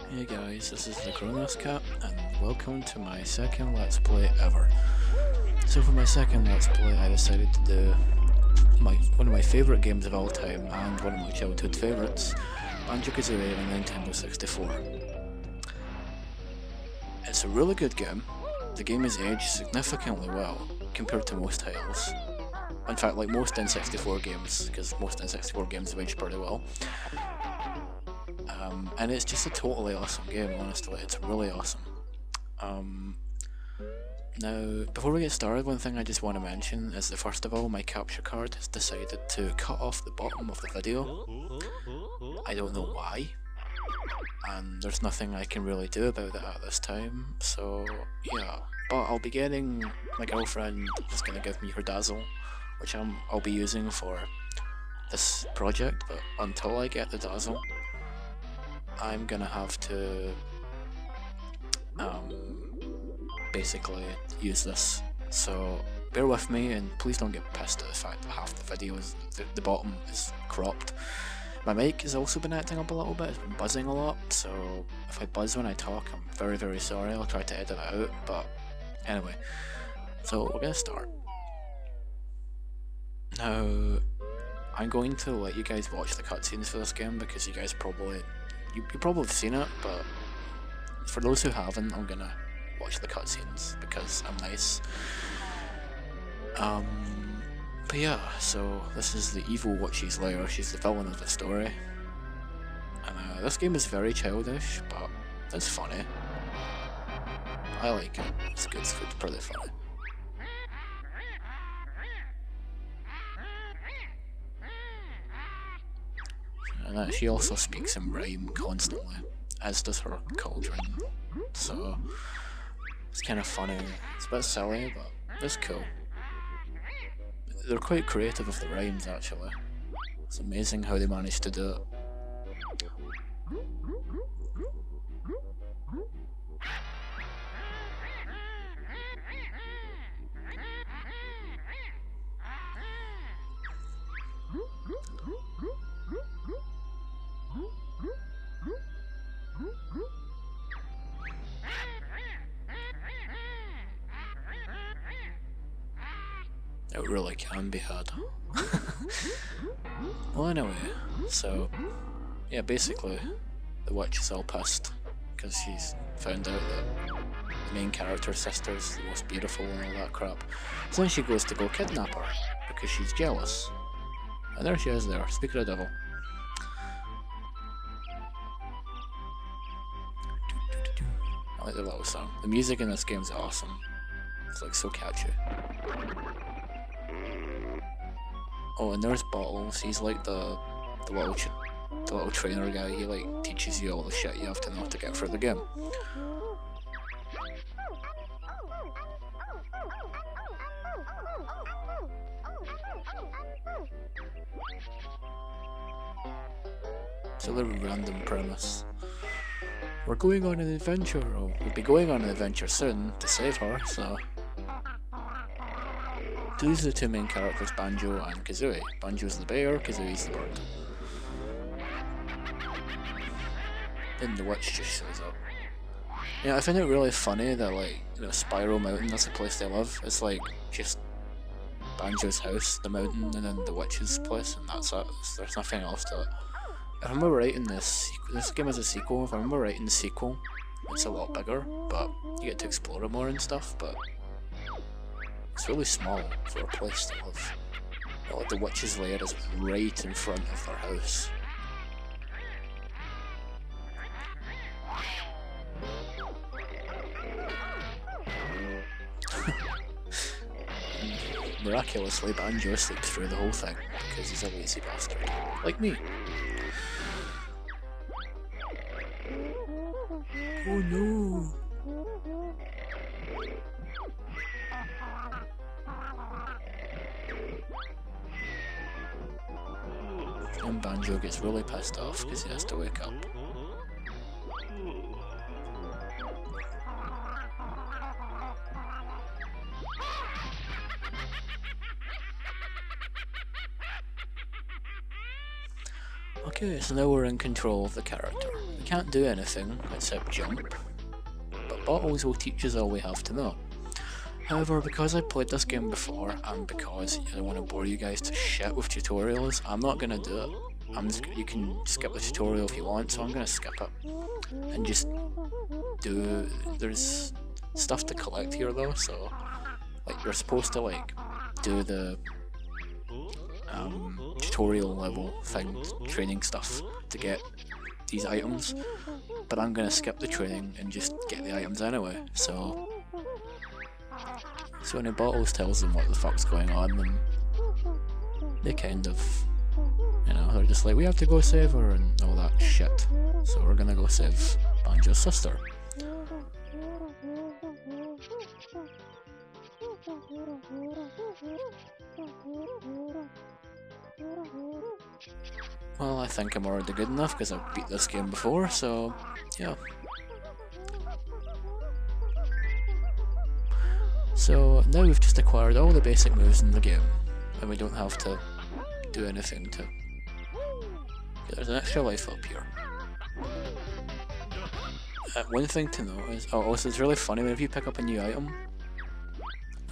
Hey guys, this is the Kronos Cat, and welcome to my second Let's Play ever. So for my second Let's Play, I decided to do one of my favourite games of all time, and one of my childhood favourites, Banjo-Kazooie on Nintendo 64. It's a really good game. The game is aged significantly well, compared to most titles. In fact, like most N64 games, because most N64 games have aged pretty well. And it's just a totally awesome game, honestly. It's really awesome. Now, before we get started, one thing I just want to mention is that first of all, my capture card has decided to cut off the bottom of the video. I don't know why, and there's nothing I can really do about it at this time, so yeah. But I'll be getting my girlfriend is going to give me her dazzle, which I'll be using for this project, but until I get the dazzle, I'm gonna have to basically use this. So bear with me, and please don't get pissed at the fact that half the video is the bottom is cropped. My mic has also been acting up a little bit, it's been buzzing a lot, so if I buzz when I talk, I'm very, very sorry. I'll try to edit it out, but anyway, so we're gonna start. Now, I'm going to let you guys watch the cutscenes for this game because you guys probably you probably have seen it, but for those who haven't, I'm gonna watch the cutscenes because I'm nice. But yeah, so this is the evil witch's lair. She's the villain of the story. And this game is very childish, but it's funny. I like it. It's good. It's pretty funny. And she also speaks in rhyme constantly, as does her cauldron. So it's kind of funny. It's a bit silly, but it's cool. They're quite creative with the rhymes, actually. It's amazing how they managed to do it. It really can be had. Well, anyway, so yeah, basically the witch is all pissed because she's found out that the main character's sister's the most beautiful and all that crap. So then she goes to go kidnap her because she's jealous. And there she is there, speak of the devil. I like the little song. The music in this game is awesome. It's like so catchy. Oh, and there's Bottles. He's like the little trainer guy. He like teaches you all the shit you have to know to get through the game. It's a little random premise. We're going on an adventure, or we'll be going on an adventure soon to save her, so... So these are the two main characters, Banjo and Kazooie. Banjo's the bear, Kazooie's the bird. Then the witch just shows up. Yeah, I find it really funny that, like, you know, Spiral Mountain, that's the place they live. It's like just Banjo's house, the mountain, and then the witch's place, and that's it. There's nothing else to it. If I remember right in this game has a sequel. If I remember right in the sequel, it's a lot bigger, but you get to explore it more and stuff, but it's really small for a place to live. Like the witch's lair is right in front of their house. Miraculously, Banjo sleeps through the whole thing because he's a lazy bastard, like me. Oh no! And Banjo gets really pissed off because he has to wake up. Okay, so now we're in control of the character. We can't do anything except jump, but bottles will teach us all we have to know. However, because I played this game before, and because I don't want to bore you guys to shit with tutorials, I'm not going to do it. You can skip the tutorial if you want, so I'm going to skip it. And just do... There's stuff to collect here though, so like you're supposed to like do the tutorial level thing, training stuff to get these items, but I'm gonna skip the training and just get the items anyway, so when the bottles tells them what the fuck's going on, then they kind of, you know, they're just like, we have to go save her and all that shit, so we're gonna go save Banjo's sister. Well, I think I'm already good enough because I've beat this game before, so yeah. So now we've just acquired all the basic moves in the game, and we don't have to do anything to... There's an extra life up here. One thing to note is, also it's really funny whenever you pick up a new item,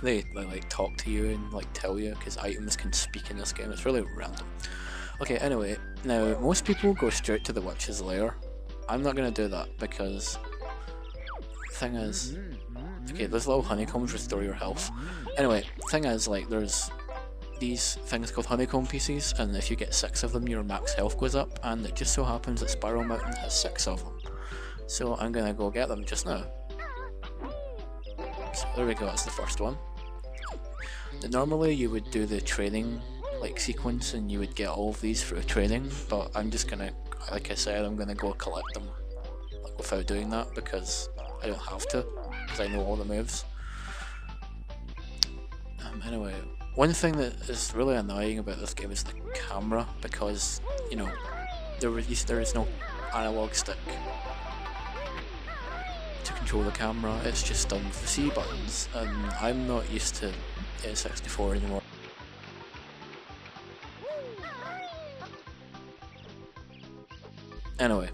they like talk to you and like tell you, because items can speak in this game. It's really random. Okay, anyway, now most people go straight to the witch's lair. I'm not gonna do that because thing is, okay, those little honeycombs restore your health. Anyway, thing is, like, there's these things called honeycomb pieces, and if you get 6 of them, your max health goes up, and it just so happens that Spiral Mountain has 6 of them. So I'm gonna go get them just now. So there we go, that's the first one. Normally you would do the training like sequence and you would get all of these through training, but I'm just gonna, like I said, I'm gonna go collect them like, without doing that because I don't have to, because I know all the moves. Anyway, one thing that is really annoying about this game is the camera, because, you know, there is no analog stick to control the camera, it's just done with the C buttons, and I'm not used to N64 anymore. Anyway,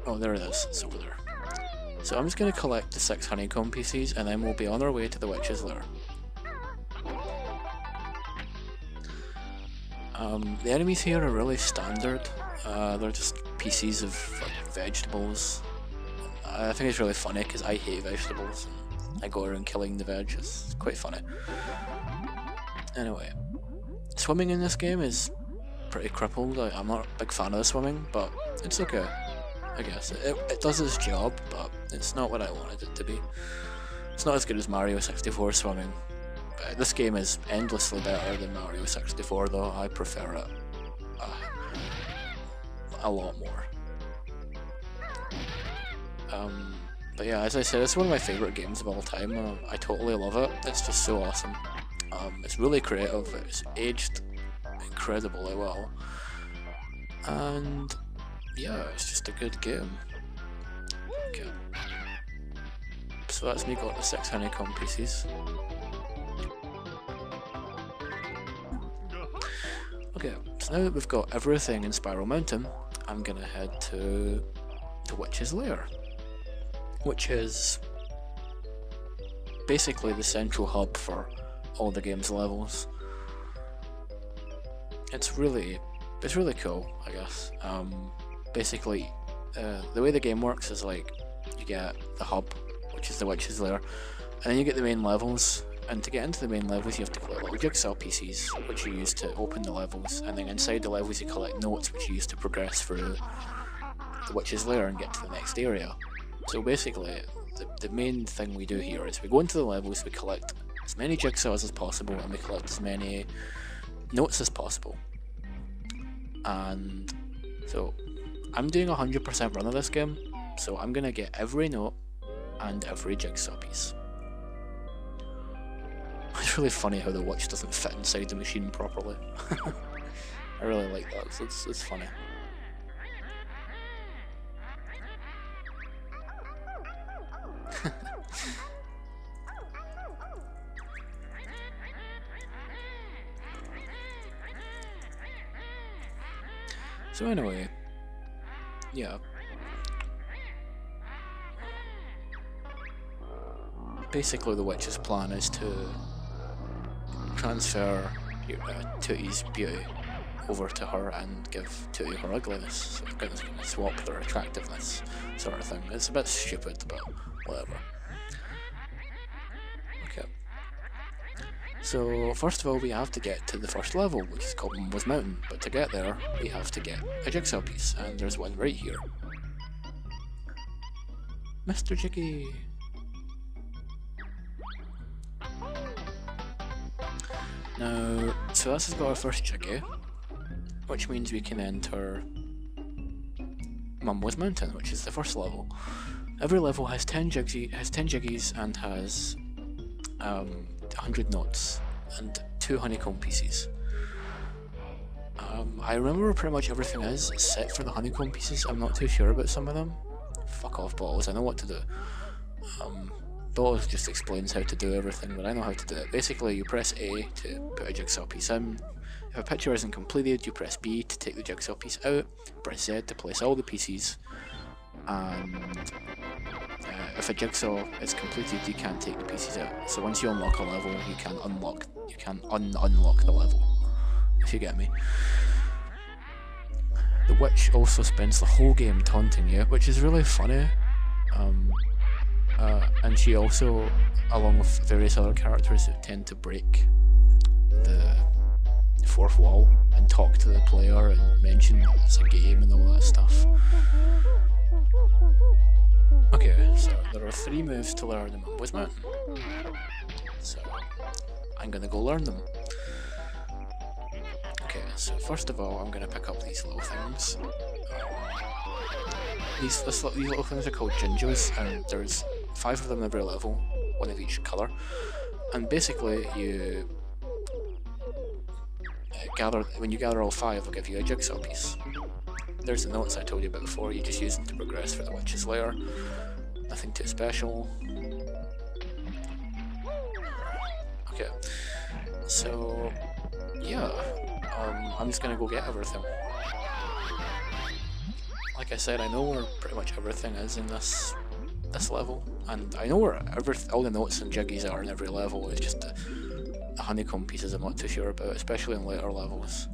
oh there it is, it's over there. So I'm just going to collect the 6 honeycomb pieces and then we'll be on our way to the witch's lair. The enemies here are really standard, they're just pieces of like, vegetables. I think it's really funny because I hate vegetables and I go around killing the veg, it's quite funny. Anyway, swimming in this game is pretty crippled. I'm not a big fan of the swimming, but it's okay, I guess. It does its job, but it's not what I wanted it to be. It's not as good as Mario 64 swimming. But this game is endlessly better than Mario 64 though, I prefer it a lot more. But yeah, as I said, it's one of my favourite games of all time. I totally love it, it's just so awesome. It's really creative, it's aged incredibly well, and yeah, it's just a good game. Okay, so that's me got the 6 honeycomb pieces. Okay, so now that we've got everything in Spiral Mountain, I'm gonna head to the Witch's Lair, which is basically the central hub for all the game's levels. It's really cool, I guess. Basically, the way the game works is like, you get the hub, which is the Witch's Lair, and then you get the main levels, and to get into the main levels you have to collect little jigsaw pieces, which you use to open the levels, and then inside the levels you collect notes, which you use to progress through the Witch's Lair and get to the next area. So basically, the main thing we do here is we go into the levels, we collect as many jigsaws as possible, and we collect as many notes as possible. And so I'm doing a 100% run of this game, so I'm gonna get every note and every jigsaw piece. It's really funny how the watch doesn't fit inside the machine properly. I really like that, so it's funny. So anyway, yeah. Basically the witch's plan is to transfer Tootie's beauty over to her and give Tootie her ugliness. So they're going to swap their attractiveness, sort of thing. It's a bit stupid, but whatever. Okay. So first of all, we have to get to the first level, which is called Mumbo's Mountain. But to get there, we have to get a jigsaw piece, and there's one right here. Mr. Jiggy. Now, so this has got our first Jiggy, which means we can enter Mumbo's Mountain, which is the first level. Every level has 10 jiggies and has 100 notes and 2 honeycomb pieces. I remember where pretty much everything is except for the honeycomb pieces. I'm not too sure about some of them. Fuck off, Bottles, I know what to do. Bottles just explains how to do everything, but I know how to do it. Basically, you press A to put a jigsaw piece in. If a picture isn't completed, you press B to take the jigsaw piece out, press Z to place all the pieces, and if a jigsaw is completed, you can't take the pieces out. So once you unlock a level, you can unlock the level, if you get me. The witch also spends the whole game taunting you, which is really funny. And she also, along with various other characters, tend to break the fourth wall and talk to the player and mention it's a game and all that stuff. Okay, so there are 3 moves to learn in Mumbo's Mountain. So I'm gonna go learn them. Okay, so first of all, I'm gonna pick up these little things. These little things are called Jinjos, and there's 5 of them every level, 1 of each colour. And basically, you when you gather all 5, they'll give you a jigsaw piece. There's the notes I told you about before. You just use them to progress for the witch's lair. Nothing too special. Okay, so yeah, I'm just gonna go get everything. Like I said, I know where pretty much everything is in this level, and I know where all the notes and jiggies are in every level. It's just the honeycomb pieces I'm not too sure about, especially in later levels.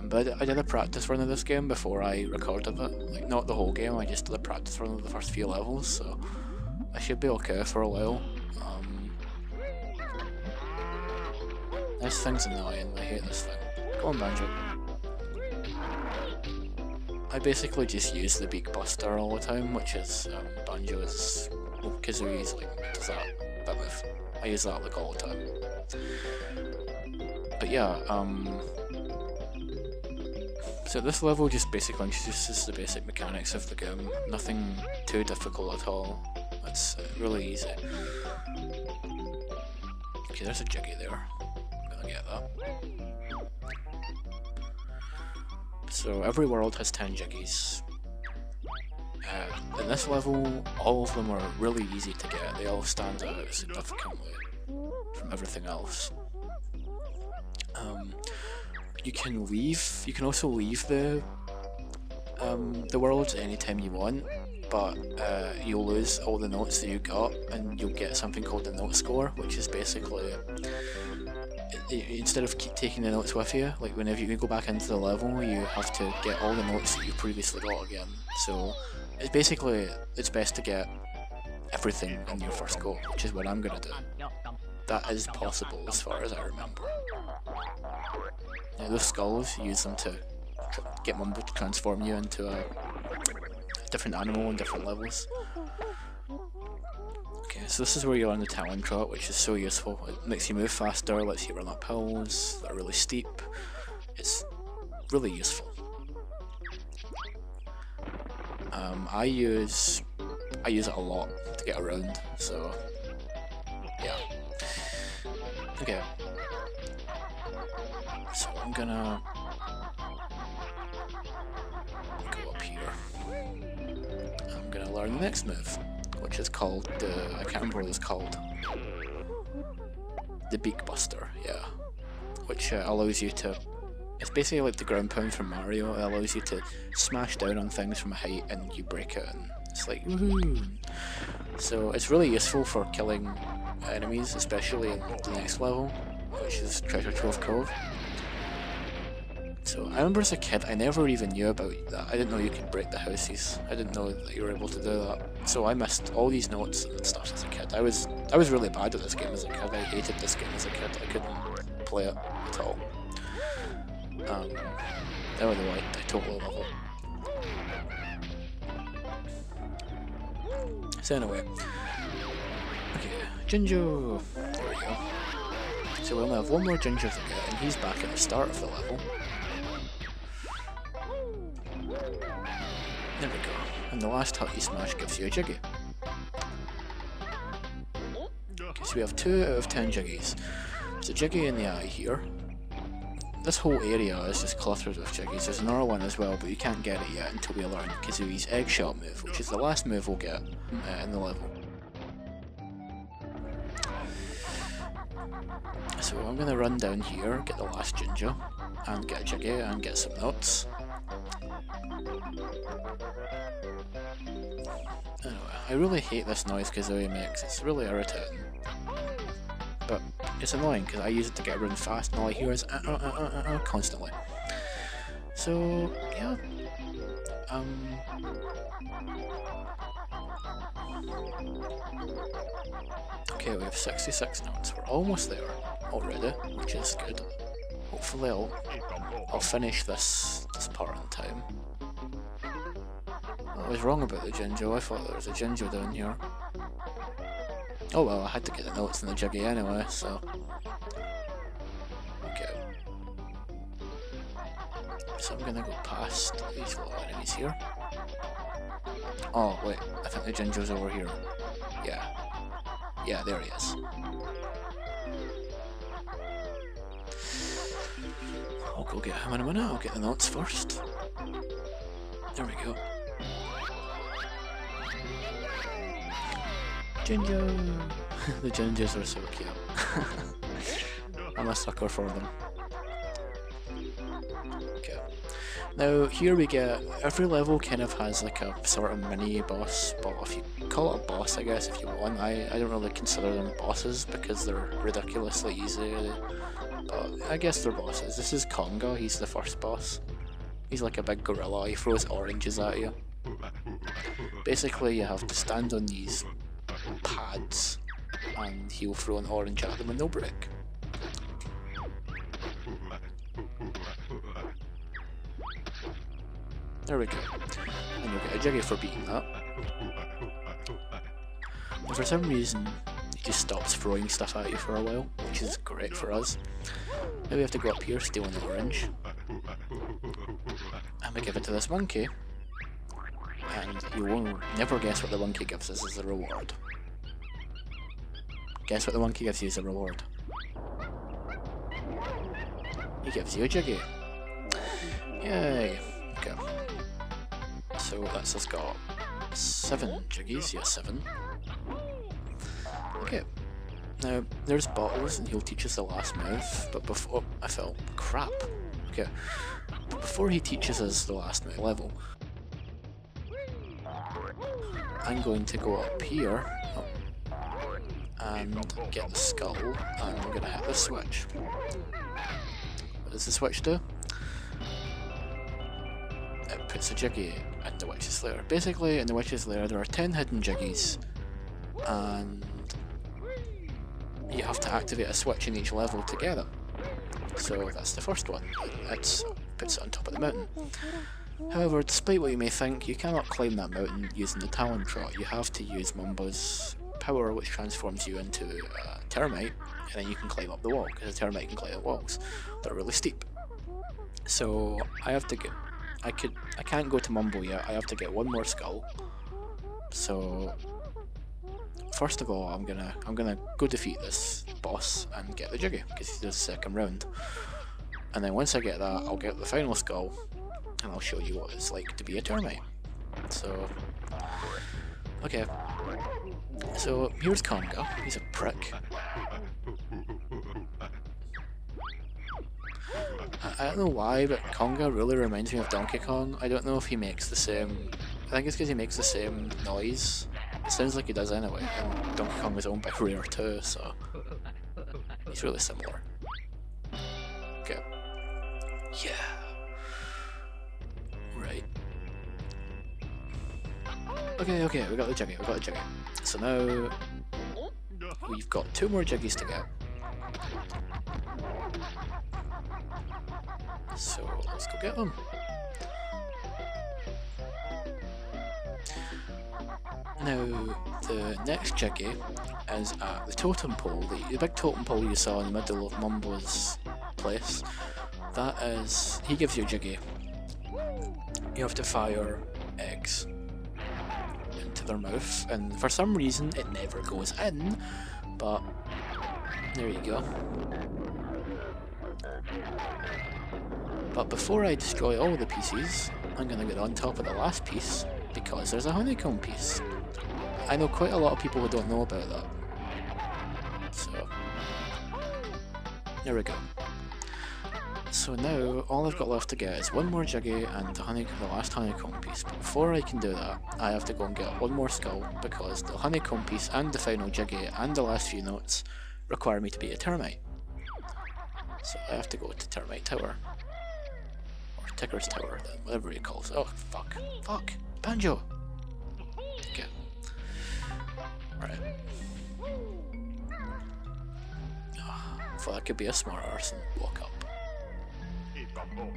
But I did a practice run of this game before I recorded it. Like, not the whole game, I just did a practice run of the first few levels, so I should be okay for a while. This thing's annoying, I hate this thing. Go on, Banjo. I basically just use the Beak Buster all the time, which is Banjo's, well, Kazooie's, like, does that move. I use that like all the time. But yeah, so this level just basically introduces the basic mechanics of the game. Nothing too difficult at all. It's really easy. Okay, there's a Jiggy there. I'm gonna get that. So every world has 10 Jiggies. In this level, all of them are really easy to get. They all stand out significantly from everything else. You can also leave the world anytime you want, but you'll lose all the notes that you got, and you'll get something called the note score, which is basically, instead of keep taking the notes with you, like whenever you go back into the level, you have to get all the notes that you previously got again. So it's basically, it's best to get everything in your first go, which is what I'm gonna do. That is possible as far as I remember. Now those skulls, you use them to get Mumbo to transform you into a different animal in different levels. Okay, so this is where you learn the Talon Trot, which is so useful. It makes you move faster, lets you run up hills that are really steep. It's really useful. I use it a lot to get around, so yeah. Okay. So I'm gonna go up here. I'm gonna learn the next move, which is called I can't remember what it's called. The Beak Buster, yeah. Which allows you to It's basically like the ground pound from Mario. It allows you to smash down on things from a height and you break it, and it's like woohoo! So it's really useful for killing enemies, especially in the next level, which is Treasure Trove Cove. So I remember as a kid, I never even knew about that. I didn't know you could break the houses. I didn't know that you were able to do that. So I missed all these notes and stuff as a kid. I was really bad at this game as a kid. I hated this game as a kid. I couldn't play it at all. There we go, I totally love it. So anyway, okay, Jinjo. There we go. So we only have one more Jinjo to get, and he's back at the start of the level. There we go. And the last hut you smash gives you a Jiggy. Okay, so we have 2 out of 10 Jiggies. There's a Jiggy in the eye here. This whole area is just cluttered with Jiggies. There's another one as well, but you can't get it yet until we learn Kazooie's Egg Shot move, which is the last move we'll get in the level. So I'm going to run down here, get the last Jinjo, and get a Jiggy, and get some notes. Anyway, I really hate this noise Kazooie makes, it's really irritating. But it's annoying because I use it to get around fast and all I hear is constantly. So, yeah. Okay, we have 66 notes. We're almost there already, which is good. Hopefully I'll finish this part on time. I was wrong about the Jinjo. I thought there was a Jinjo down here. Oh well, I had to get the notes in the Jiggy anyway, so... Okay. So I'm gonna go past these little enemies here. Oh wait, I think the Jinjo's over here. Yeah. Yeah, there he is. I'll go get him in a minute, I'll get the notes first. There we go. Jinjo! The Jinjos are so cute. I'm a sucker for them. Okay. Now here we get, every level kind of has like a sort of mini boss, but if you call it a boss I guess if you want, I don't really consider them bosses because they're ridiculously easy, but I guess they're bosses. This is Conga, he's the first boss. He's like a big gorilla, he throws oranges at you. Basically you have to stand on these pads and he'll throw an orange at them and they'll break. There we go. And you'll get a Jiggy for beating that. And for some reason he just stops throwing stuff at you for a while, which is great for us. Now we have to go up here, steal an orange. And we give it to this monkey. And you will never guess what the monkey gives us as a reward. Guess what the monkey gives you as a reward? He gives you a Jiggy. Yay! Okay. So that's us got 7 Jiggies, yeah 7. Okay. Now there's Bottles and he'll teach us the last move, but before I fell crap. Okay. But before he teaches us the last move level, I'm going to go up here and get the skull, and I'm going to hit the switch. What does the switch do? It puts a Jiggy in the Witch's Lair. Basically, in the Witch's Lair there are 10 hidden Jiggies, and you have to activate a switch in each level to get it. So that's the first one. It puts it on top of the mountain. However, despite what you may think, you cannot climb that mountain using the Talon Trot. You have to use Mumbo's power, which transforms you into a termite, and then you can climb up the wall, because a termite can climb up walls. They're really steep. So I have to get... I can't go to Mumbo yet, I have to get one more skull. So first of all, I'm gonna go defeat this boss and get the Jiggy, because he does the second round. And then once I get that, I'll get the final skull, and I'll show you what it's like to be a termite. So, okay. So here's Conga, he's a prick. I don't know why, but Conga really reminds me of Donkey Kong. I don't know if he makes the same... I think it's because he makes the same noise. It sounds like he does anyway, and Donkey Kong is owned by Rare too, so... he's really similar. Okay. Yeah. Right. Okay, we got the Jiggy, So now... we've got 2 more Jiggies to get. So let's go get them. Now, the next Jiggy is at the totem pole, the big totem pole you saw in the middle of Mumbo's place. That is, he gives you a Jiggy. You have to fire eggs into their mouth, and for some reason it never goes in, but there you go. But before I destroy all the pieces, I'm gonna get on top of the last piece, because there's a honeycomb piece. I know quite a lot of people who don't know about that. So, there we go. So now, all I've got left to get is 1 more Jiggy and the last honeycomb piece. But before I can do that, I have to go and get 1 more skull, because the honeycomb piece and the final Jiggy and the last few notes require me to be a termite. So I have to go to Termite Tower. Or Ticker's Tower, then, whatever he calls it. Oh, fuck. Fuck! Banjo! Okay. Right. Thought I could be a smart arse and walk up.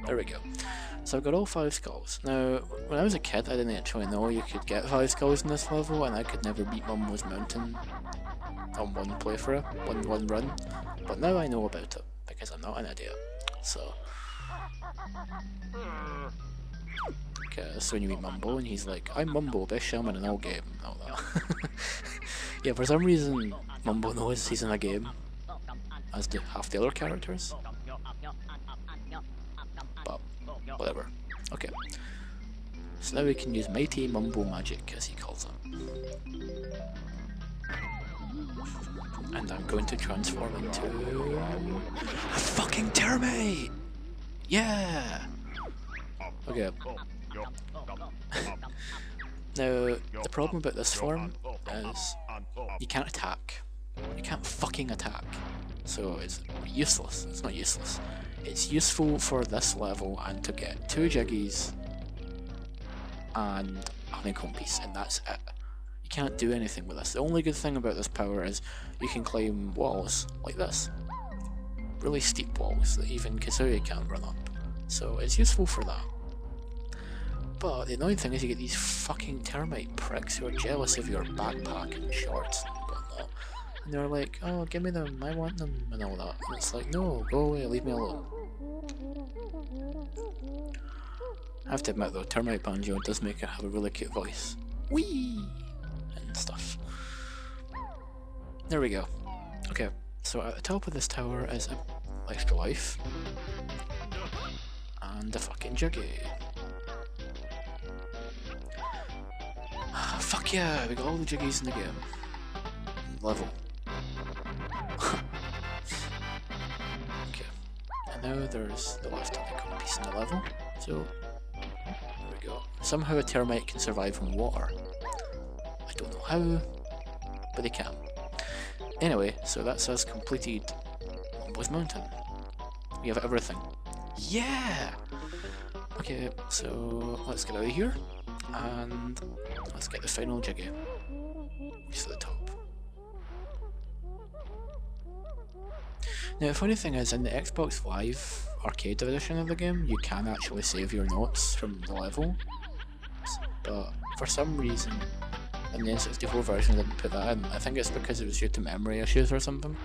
There we go. So I've got all 5 skulls. Now, when I was a kid, I didn't actually know you could get 5 skulls in this level, and I could never beat Mumbo's Mountain on one playthrough, one run. But now I know about it, because I'm not an idiot. So... okay, so when you meet Mumbo, and he's like, I'm Mumbo, best shaman in all game, and all that. Yeah, for some reason, Mumbo knows he's in a game, as do half the other characters. But, whatever. Okay. So now we can use Mighty Mumbo Magic, as he calls it. And I'm going to transform into... a fucking termite! Yeah! Okay. Now, the problem about this form is you can't attack. You can't fucking attack. So it's useless. It's not useless. It's useful for this level and to get 2 Jiggies and a honeycomb piece, and that's it. You can't do anything with this. The only good thing about this power is you can climb walls like this. Really steep walls that even Kazooie can't run up. So it's useful for that. But the annoying thing is you get these fucking termite pricks who are jealous of your backpack and shorts and whatnot. And they're like, oh, give me them, I want them, and all that. And it's like, no, go away, leave me alone. I have to admit though, Termite Banjo does make her have a really cute voice. Whee! And stuff. There we go. Okay, so at the top of this tower is an extra life. And a fucking Jiggy. Fuck yeah, we got all the Jiggies in the game. Level. Okay, and now there's the last honeycomb piece in the level. So, there we go. Somehow a termite can survive in water. I don't know how, but they can. Anyway, so that's us completed Mumbo's Mountain. We have everything. Yeah! Okay, so let's get out of here, and let's get the final Jiggy. Just at the top. Now the funny thing is, in the Xbox Live arcade edition of the game, you can actually save your notes from the level, but for some reason in the N64 version I didn't put that in. I think it's because it was due to memory issues or something.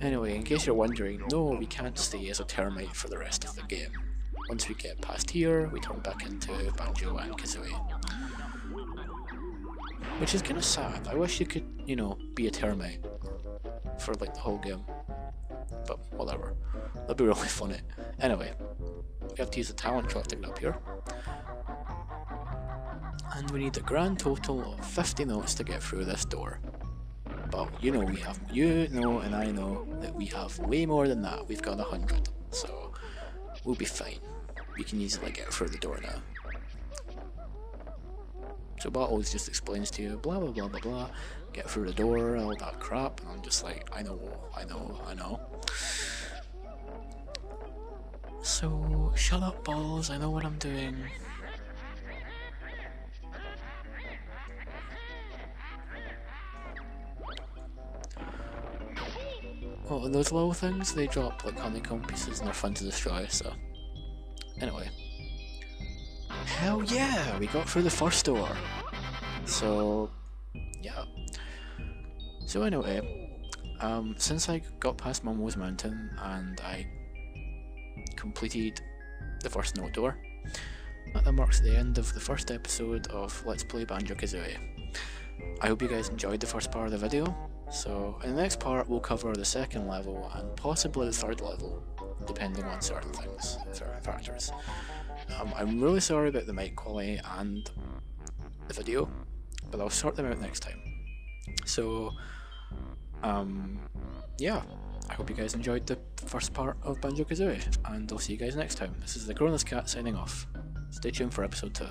Anyway, in case you're wondering, no, we can't stay as a termite for the rest of the game. Once we get past here, we turn back into Banjo and Kazooie. Which is kind of sad. I wish you could, you know, be a termite for like the whole game. But whatever. That'd be really funny. Anyway, we have to use the talent shot to get up here. And we need a grand total of 50 notes to get through this door. But you know we have, you know and I know that we have way more than that. We've got 100. So We'll be fine. We can easily get through the door now. So Bottles just explains to you, blah blah blah blah blah, get through the door, all that crap, and I'm just like, I know. So, shut up, Balls, I know what I'm doing. Oh, and those little things, they drop like honeycomb pieces and they're fun to destroy, so... Anyway. Hell yeah! We got through the first door! So... yeah. So anyway, since I got past Momo's Mountain and I completed the first note door, that marks the end of the first episode of Let's Play Banjo-Kazooie. I hope you guys enjoyed the first part of the video, so in the next part we'll cover the second level and possibly the third level, depending on certain things, certain factors. I'm really sorry about the mic quality and the video, but I'll sort them out next time. So, yeah, I hope you guys enjoyed the first part of Banjo-Kazooie, and I'll see you guys next time. This is the Cronus Cat signing off. Stay tuned for episode 2.